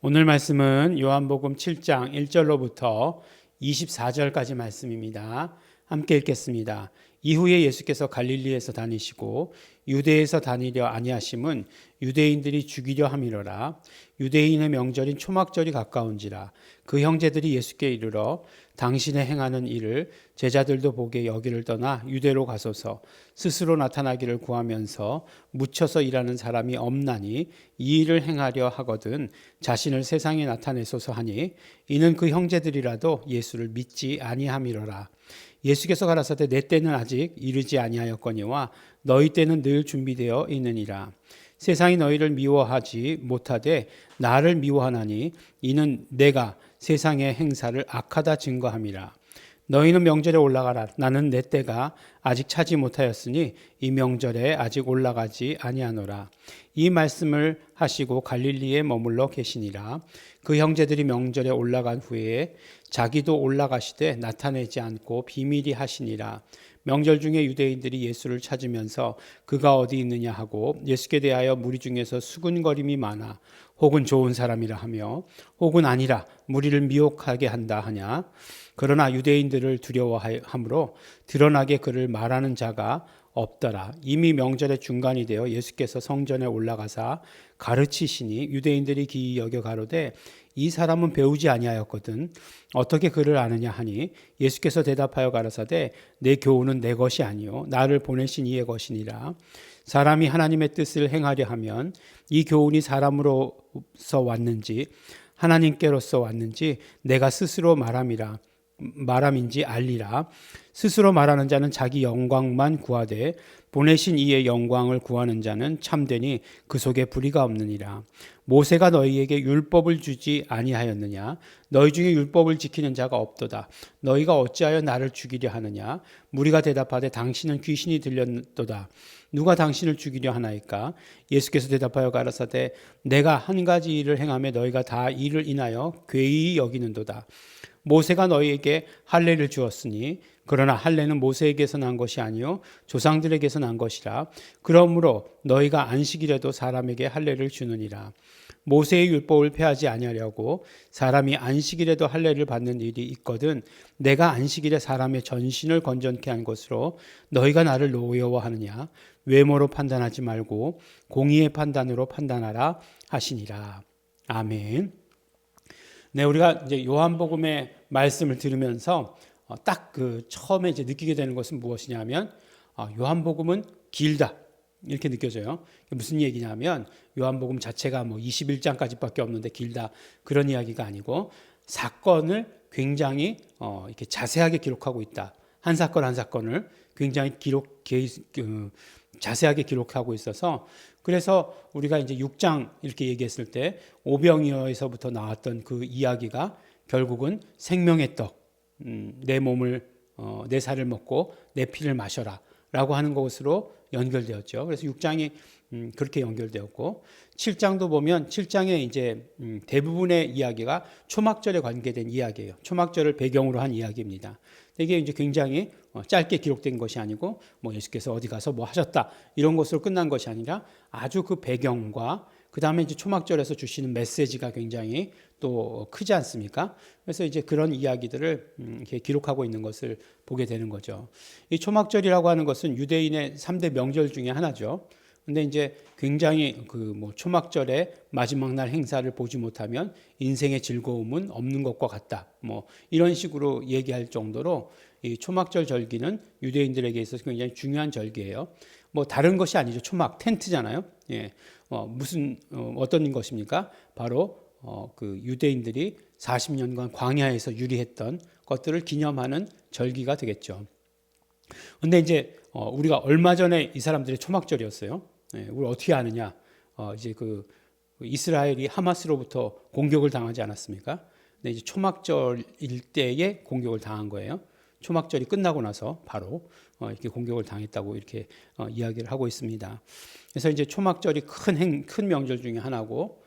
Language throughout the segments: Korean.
오늘 말씀은 요한복음 7장 1절로부터 24절까지 말씀입니다. 함께 읽겠습니다. 이후에 예수께서 갈릴리에서 다니시고 유대에서 다니려 아니하심은 유대인들이 죽이려 함이로라. 유대인의 명절인 초막절이 가까운지라. 그 형제들이 예수께 이르러 당신의 행하는 일을 제자들도 보게 여기를 떠나 유대로 가소서. 스스로 나타나기를 구하면서 묻혀서 일하는 사람이 없나니 이 일을 행하려 하거든 자신을 세상에 나타내소서 하니, 이는 그 형제들이라도 예수를 믿지 아니함이로라. 예수께서 가라사대 내 때는 아직 이르지 아니하였거니와 너희 때는 늘 준비되어 있느니라. 세상이 너희를 미워하지 못하되 나를 미워하나니 이는 내가 세상의 행사를 악하다 증거함이라. 너희는 명절에 올라가라. 나는 내 때가 아직 차지 못하였으니 이 명절에 아직 올라가지 아니하노라. 이 말씀을 하시고 갈릴리에 머물러 계시니라. 그 형제들이 명절에 올라간 후에 자기도 올라가시되 나타내지 않고 비밀히 하시니라. 명절 중에 유대인들이 예수를 찾으면서 그가 어디 있느냐 하고 예수께 대하여 무리 중에서 수군거림이 많아 혹은 좋은 사람이라 하며 혹은 아니라 무리를 미혹하게 한다 하냐. 그러나 유대인들을 두려워함으로 드러나게 그를 말하는 자가 없더라. 이미 명절의 중간이 되어 예수께서 성전에 올라가사 가르치시니 유대인들이 기이 여겨 가로되 이 사람은 배우지 아니하였거든 어떻게 그를 아느냐 하니, 예수께서 대답하여 가라사대 내 교훈은 내 것이 아니요 나를 보내신 이의 것이니라. 사람이 하나님의 뜻을 행하려 하면 이 교훈이 사람으로서 왔는지 하나님께로서 왔는지 내가 스스로 말함인지 알리라. 스스로 말하는 자는 자기 영광만 구하되 보내신 이의 영광을 구하는 자는 참되니 그 속에 불의가 없느니라. 모세가 너희에게 율법을 주지 아니하였느냐? 너희 중에 율법을 지키는 자가 없도다. 너희가 어찌하여 나를 죽이려 하느냐? 무리가 대답하되 당신은 귀신이 들렸도다. 누가 당신을 죽이려 하나이까? 예수께서 대답하여 가라사대 내가 한 가지 일을 행하며 너희가 다 이를 인하여 괴히 여기는도다. 모세가 너희에게 할례를 주었으니 그러나 할례는 모세에게서 난 것이 아니요 조상들에게서 난 것이라. 그러므로 너희가 안식일에도 사람에게 할례를 주느니라. 모세의 율법을 폐하지 아니하려고 사람이 안식일에도 할례를 받는 일이 있거든 내가 안식일에 사람의 전신을 건전케 한 것으로 너희가 나를 노여워하느냐. 외모로 판단하지 말고 공의의 판단으로 판단하라 하시니라. 아멘. 네, 우리가 이제 요한복음의 말씀을 들으면서 딱 그 처음에 이제 느끼게 되는 것은 무엇이냐면 요한복음은 길다 이렇게 느껴져요. 무슨 얘기냐면 요한복음 자체가 뭐 21장까지밖에 없는데 길다 그런 이야기가 아니고 사건을 굉장히 이렇게 자세하게 기록하고 있다. 한 사건 한 사건을 굉장히 자세하게 기록하고 있어서, 그래서 우리가 이제 6장 이렇게 얘기했을 때 오병이어에서부터 나왔던 그 이야기가 결국은 생명의 떡, 내 몸을 내 살을 먹고 내 피를 마셔라 라고 하는 것으로 연결되었죠. 그래서 6장이 그렇게 연결되었고, 7장도 보면 7장에 이제 대부분의 이야기가 초막절에 관계된 이야기예요. 초막절을 배경으로 한 이야기입니다. 이게 이제 굉장히 짧게 기록된 것이 아니고 뭐 예수께서 어디 가서 뭐 하셨다 이런 것으로 끝난 것이 아니라 아주 그 배경과 그 다음에 이제 초막절에서 주시는 메시지가 굉장히 또 크지 않습니까? 그래서 이제 그런 이야기들을 이렇게 기록하고 있는 것을 보게 되는 거죠. 이 초막절이라고 하는 것은 유대인의 3대 명절 중에 하나죠. 근데 이제 굉장히 그 뭐 초막절의 마지막 날 행사를 보지 못하면 인생의 즐거움은 없는 것과 같다. 뭐 이런 식으로 얘기할 정도로 이 초막절 절기는 유대인들에게 있어서 굉장히 중요한 절기예요. 뭐 다른 것이 아니죠. 초막 텐트잖아요. 예. 어떤 것입니까? 바로 그 유대인들이 40년간 광야에서 유리했던 것들을 기념하는 절기가 되겠죠. 근데 이제 우리가 얼마 전에 이 사람들의 초막절이었어요. 예, 우리 어떻게 아느냐? 이제 그 이스라엘이 하마스로부터 공격을 당하지 않았습니까? 근데 이제 초막절일 때에 공격을 당한 거예요. 초막절이 끝나고 나서 바로 이렇게 공격을 당했다고 이렇게 이야기를 하고 있습니다. 그래서 이제 초막절이 큰 명절 중에 하나고,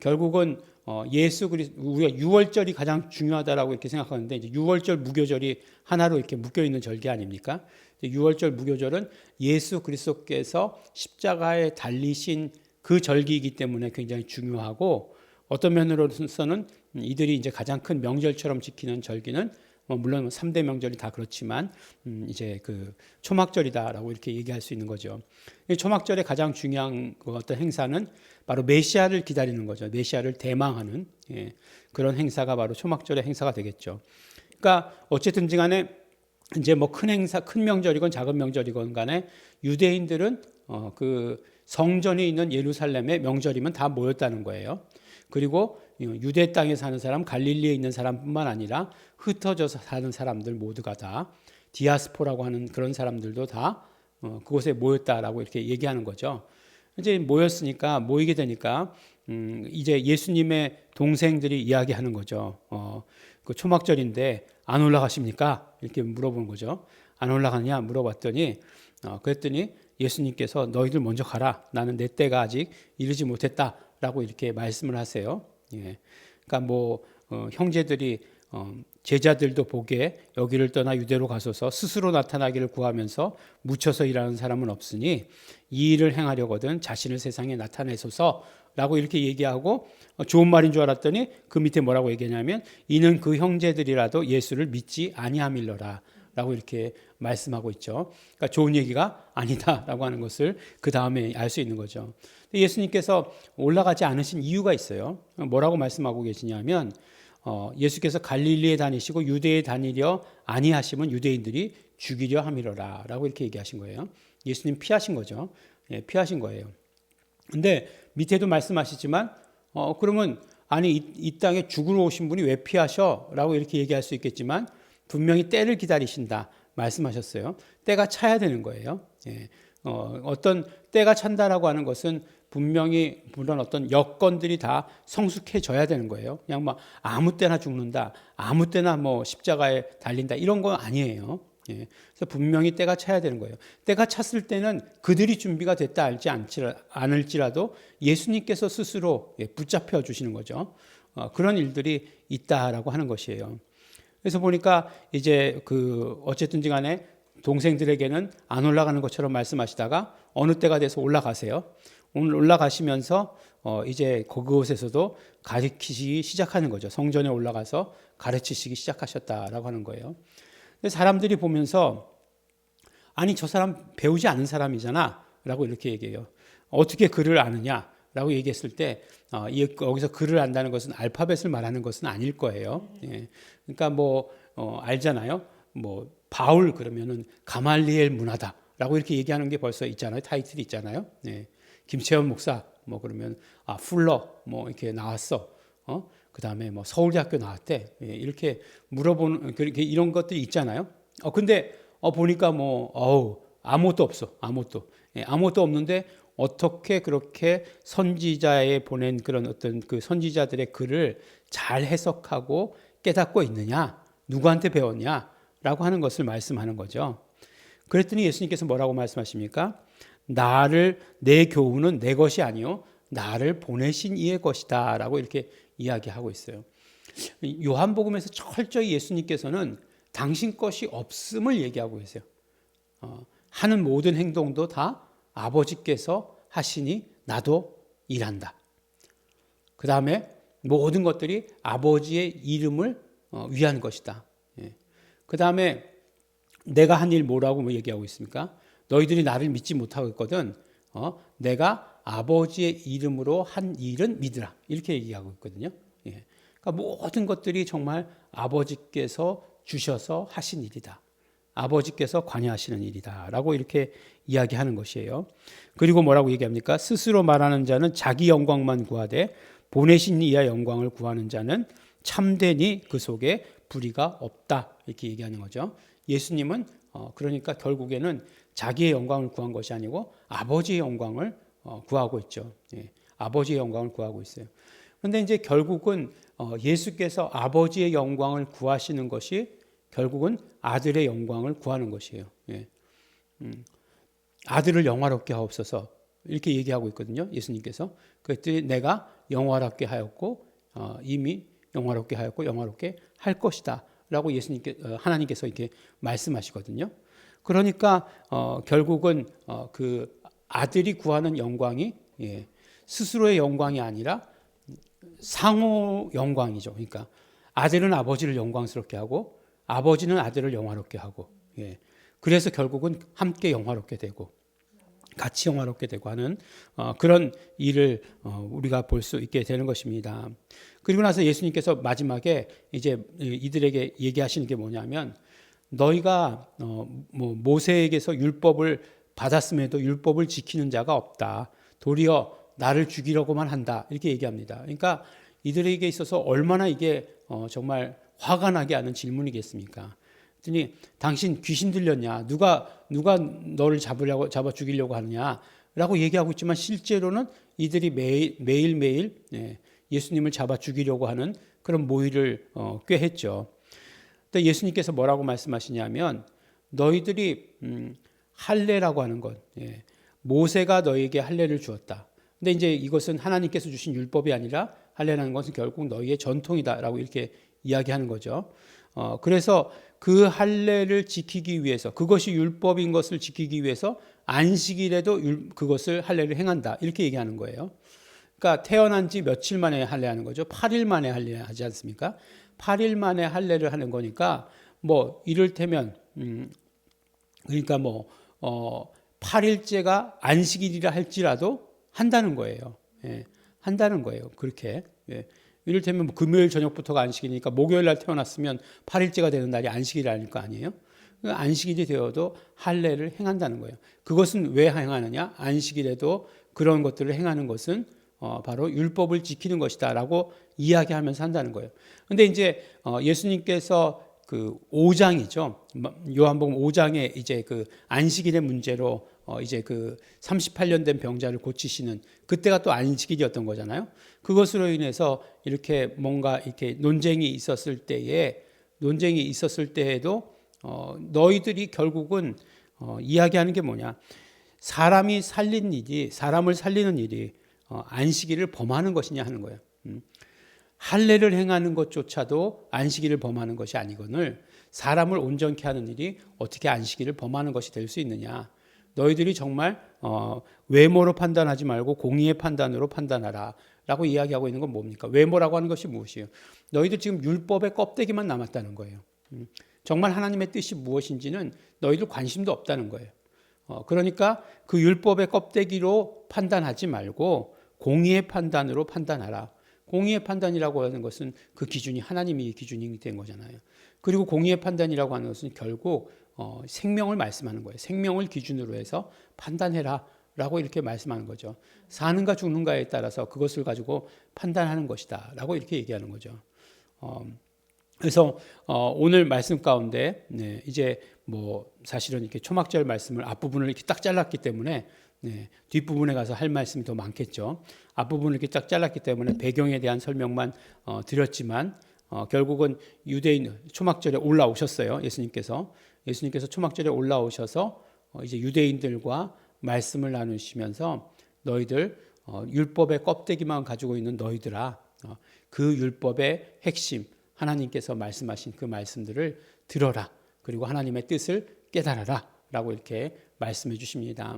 결국은 우리가 유월절이 가장 중요하다라고 이렇게 생각하는데, 이제 유월절 무교절이 하나로 이렇게 묶여 있는 절기 아닙니까? 유월절 무교절은 예수 그리스도께서 십자가에 달리신 그 절기이기 때문에 굉장히 중요하고, 어떤 면으로서는 이들이 이제 가장 큰 명절처럼 지키는 절기는 물론 3대 명절이 다 그렇지만 이제 그 초막절이다라고 이렇게 얘기할 수 있는 거죠. 이 초막절의 가장 중요한 어떤 행사는 바로 메시아를 기다리는 거죠. 메시아를 대망하는 그런 행사가 바로 초막절의 행사가 되겠죠. 그러니까 어쨌든 간에 이제 뭐 큰 행사, 큰 명절이건 작은 명절이건 간에 유대인들은 그 성전이 있는 예루살렘의 명절이면 다 모였다는 거예요. 그리고 유대 땅에 사는 사람, 갈릴리에 있는 사람뿐만 아니라 흩어져서 사는 사람들 모두가 다 디아스포라고 하는 그런 사람들도 다 그곳에 모였다라고 이렇게 얘기하는 거죠. 이제 모였으니까 모이게 되니까 이제 예수님의 동생들이 이야기하는 거죠. 그 초막절인데 안 올라가십니까? 이렇게 물어보는 거죠. 안 올라가냐 물어봤더니 그랬더니 예수님께서 너희들 먼저 가라. 나는 내 때가 아직 이르지 못했다라고 이렇게 말씀을 하세요. 예. 그러니까 뭐 형제들이 제자들도 보게 여기를 떠나 유대로 가소서 스스로 나타나기를 구하면서 묻혀서 일하는 사람은 없으니 이 일을 행하려거든 자신을 세상에 나타내소서라고 이렇게 얘기하고 좋은 말인 줄 알았더니 그 밑에 뭐라고 얘기하냐면 이는 그 형제들이라도 예수를 믿지 아니함일러라 라고 이렇게 말씀하고 있죠. 그러니까 좋은 얘기가 아니다라고 하는 것을 그 다음에 알 수 있는 거죠. 예수님께서 올라가지 않으신 이유가 있어요. 뭐라고 말씀하고 계시냐면 예수께서 갈릴리에 다니시고 유대에 다니려 아니하시면 유대인들이 죽이려 함이로라 라고 이렇게 얘기하신 거예요. 예수님 피하신 거죠. 예, 피하신 거예요. 근데 밑에도 말씀하시지만 그러면 아니 이 땅에 죽으러 오신 분이 왜 피하셔? 라고 이렇게 얘기할 수 있겠지만 분명히 때를 기다리신다 말씀하셨어요. 때가 차야 되는 거예요. 예. 어떤 때가 찬다라고 하는 것은 분명히 물론 어떤 여건들이 다 성숙해져야 되는 거예요. 그냥 막 아무 때나 죽는다, 아무 때나 뭐 십자가에 달린다 이런 건 아니에요. 예. 그래서 분명히 때가 차야 되는 거예요. 때가 찼을 때는 그들이 준비가 됐다 알지 않을지라도 예수님께서 스스로 붙잡혀 주시는 거죠. 그런 일들이 있다라고 하는 것이에요. 그래서 보니까 이제 어쨌든지 간에 동생들에게는 안 올라가는 것처럼 말씀하시다가 어느 때가 돼서 올라가세요. 오늘 올라가시면서 이제 그곳에서도 가르치시기 시작하는 거죠. 성전에 올라가서 가르치시기 시작하셨다라고 하는 거예요. 근데 사람들이 보면서 아니 저 사람 배우지 않은 사람이잖아 라고 이렇게 얘기해요. 어떻게 글을 아느냐 라고 얘기했을 때 여기서 글을 안다는 것은 알파벳을 말하는 것은 아닐 거예요. 예. 그러니까 뭐 알잖아요. 뭐 바울 그러면은 가말리엘 문화다라고 이렇게 얘기하는 게 벌써 있잖아요. 타이틀이 있잖아요. 예. 김채원 목사 뭐 그러면 풀러 뭐 이렇게 나왔어. 그다음에 뭐 서울대학교 나왔대. 예. 이렇게 물어보는 그렇게 이런 것들이 있잖아요. 근데 보니까 뭐 아무것도 없어. 아무것도 없는데 어떻게 그렇게 선지자에 보낸 그런 어떤 그 선지자들의 글을 잘 해석하고 깨닫고 있느냐? 누구한테 배웠냐? 라고 하는 것을 말씀하는 거죠. 그랬더니 예수님께서 뭐라고 말씀하십니까? 내 교훈은 내 것이 아니요 나를 보내신 이의 것이다 라고 이렇게 이야기하고 있어요. 요한복음에서 철저히 예수님께서는 당신 것이 없음을 얘기하고 계세요. 하는 모든 행동도 다 아버지께서 하시니 나도 일한다. 그 다음에 모든 것들이 아버지의 이름을 위한 것이다. 그 다음에 내가 한 일 뭐라고 얘기하고 있습니까? 너희들이 나를 믿지 못하고 있거든. 내가 아버지의 이름으로 한 일은 믿으라. 이렇게 얘기하고 있거든요. 그러니까 모든 것들이 정말 아버지께서 주셔서 하신 일이다. 아버지께서 관여하시는 일이다 라고 이렇게 이야기하는 것이에요. 그리고 뭐라고 얘기합니까? 스스로 말하는 자는 자기 영광만 구하되 보내신 이의 영광을 구하는 자는 참되니 그 속에 불의가 없다 이렇게 얘기하는 거죠. 예수님은 그러니까 결국에는 자기의 영광을 구한 것이 아니고 아버지의 영광을 구하고 있죠. 아버지의 영광을 구하고 있어요. 그런데 이제 결국은 예수께서 아버지의 영광을 구하시는 것이 결국은 아들의 영광을 구하는 것이에요. 아들을 영화롭게 하옵소서 이렇게 얘기하고 있거든요. 예수님께서. 그랬더니 내가 영화롭게 하였고 이미 영화롭게 하였고 영화롭게 할 것이다 라고 하나님께서 이렇게 말씀하시거든요. 그러니까 결국은 그 아들이 구하는 영광이 스스로의 영광이 아니라 상호 영광이죠. 그러니까 아들은 아버지를 영광스럽게 하고 아버지는 아들을 영화롭게 하고, 예. 그래서 결국은 함께 영화롭게 되고 같이 영화롭게 되고 하는 그런 일을 우리가 볼 수 있게 되는 것입니다. 그리고 나서 예수님께서 마지막에 이제 이들에게 얘기하시는 게 뭐냐면, 너희가 뭐 모세에게서 율법을 받았음에도 율법을 지키는 자가 없다. 도리어 나를 죽이려고만 한다. 이렇게 얘기합니다. 그러니까 이들에게 있어서 얼마나 이게 정말 화가 나게 하는 질문이겠습니까? 그랬더니 당신 귀신 들렸냐? 누가 너를 잡아 죽이려고 하느냐라고 얘기하고 있지만 실제로는 이들이 매일매일 예수님을 잡아 죽이려고 하는 그런 모의를 꾀했죠. 근데 예수님께서 뭐라고 말씀하시냐면, 너희들이 할례라고 하는 것, 모세가 너희에게 할례를 주었다. 근데 이제 이것은 하나님께서 주신 율법이 아니라 할례라는 것은 결국 너희의 전통이다라고 이렇게 이야기하는 거죠. 그래서 그 할례를 지키기 위해서, 그것이 율법인 것을 지키기 위해서 안식일에도 그것을 할례를 행한다, 이렇게 얘기하는 거예요. 그러니까 태어난 지 며칠 만에 할례하는 거죠. 8일 만에 할례하지 않습니까? 8일 만에 할례를 하는 거니까 뭐 이를테면 그러니까 뭐 8일째가 안식일이라 할지라도 한다는 거예요. 예, 한다는 거예요. 그렇게. 예. 이를테면 뭐 금요일 저녁부터가 안식일이니까 목요일 날 태어났으면 8일째가 되는 날이 안식일이 아닐 거 아니에요? 안식일이 되어도 할례를 행한다는 거예요. 그것은 왜 행하느냐? 안식일에도 그런 것들을 행하는 것은 바로 율법을 지키는 것이다라고 이야기하면서 한다는 거예요. 근데 이제 예수님께서 그 5장이죠. 요한복음 5장에 이제 그 안식일의 문제로 이제 그 38년 된 병자를 고치시는, 그때가 또 안식일이었던 거잖아요. 그것으로 인해서 이렇게 뭔가 이렇게 논쟁이 있었을 때에도 너희들이 결국은 이야기하는 게 뭐냐? 사람을 살리는 일이 안식일을 범하는 것이냐 하는 거예요. 할례를 행하는 것조차도 안식일을 범하는 것이 아니거늘 사람을 온전케 하는 일이 어떻게 안식일을 범하는 것이 될 수 있느냐. 너희들이 정말 외모로 판단하지 말고 공의의 판단으로 판단하라 라고 이야기하고 있는 건 뭡니까? 외모라고 하는 것이 무엇이에요? 너희들 지금 율법의 껍데기만 남았다는 거예요. 정말 하나님의 뜻이 무엇인지는 너희들 관심도 없다는 거예요. 그러니까 그 율법의 껍데기로 판단하지 말고 공의의 판단으로 판단하라. 공의의 판단이라고 하는 것은 그 기준이 하나님이 기준이 된 거잖아요. 그리고 공의의 판단이라고 하는 것은 결국 생명을 말씀하는 거예요. 생명을 기준으로 해서 판단해라 라고 이렇게 말씀하는 거죠. 사는가 죽는가에 따라서 그것을 가지고 판단하는 것이다 라고 이렇게 얘기하는 거죠. 그래서 오늘 말씀 가운데 이제 뭐 사실은 이렇게 초막절 말씀을 앞부분을 이렇게 딱 잘랐기 때문에 뒷부분에 가서 할 말씀이 더 많겠죠. 앞부분을 이렇게 딱 잘랐기 때문에 배경에 대한 설명만 드렸지만 결국은 유대인 초막절에 올라오셨어요. 예수님께서 초막절에 올라오셔서 이제 유대인들과 말씀을 나누시면서 너희들 율법의 껍데기만 가지고 있는 너희들아, 그 율법의 핵심 하나님께서 말씀하신 그 말씀들을 들어라. 그리고 하나님의 뜻을 깨달아라 라고 이렇게 말씀해 주십니다.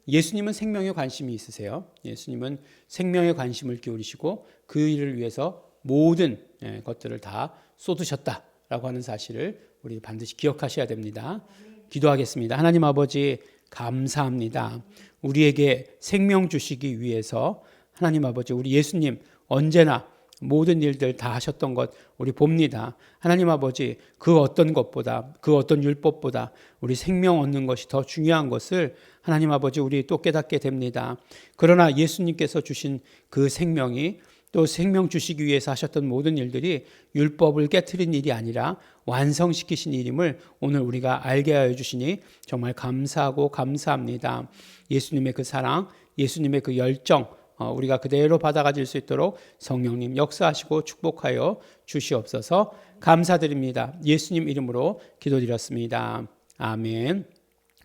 예수님은 생명에 관심이 있으세요. 예수님은 생명에 관심을 기울이시고 그 일을 위해서 모든 것들을 다 쏟으셨다라고 하는 사실을 우리 반드시 기억하셔야 됩니다. 기도하겠습니다. 하나님 아버지 감사합니다. 우리에게 생명 주시기 위해서 하나님 아버지, 우리 예수님 언제나 모든 일들 다 하셨던 것 우리 봅니다. 하나님 아버지, 그 어떤 것보다, 그 어떤 율법보다 우리 생명 얻는 것이 더 중요한 것을 하나님 아버지 우리 또 깨닫게 됩니다. 그러나 예수님께서 주신 그 생명이, 또 생명 주시기 위해서 하셨던 모든 일들이 율법을 깨트린 일이 아니라 완성시키신 일임을 오늘 우리가 알게 하여 주시니 정말 감사하고 감사합니다. 예수님의 그 사랑, 예수님의 그 열정, 우리가 그대로 받아가질 수 있도록 성령님 역사하시고 축복하여 주시옵소서. 감사드립니다. 예수님 이름으로 기도드렸습니다. 아멘.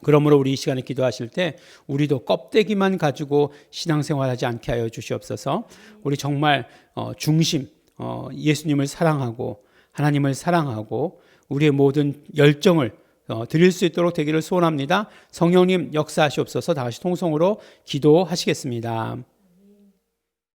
그러므로 우리 이 시간에 기도하실 때 우리도 껍데기만 가지고 신앙생활하지 않게 하여 주시옵소서. 우리 정말 중심, 예수님을 사랑하고 하나님을 사랑하고 우리의 모든 열정을 드릴 수 있도록 되기를 소원합니다. 성령님 역사하시옵소서. 다시 통성으로 기도하시겠습니다.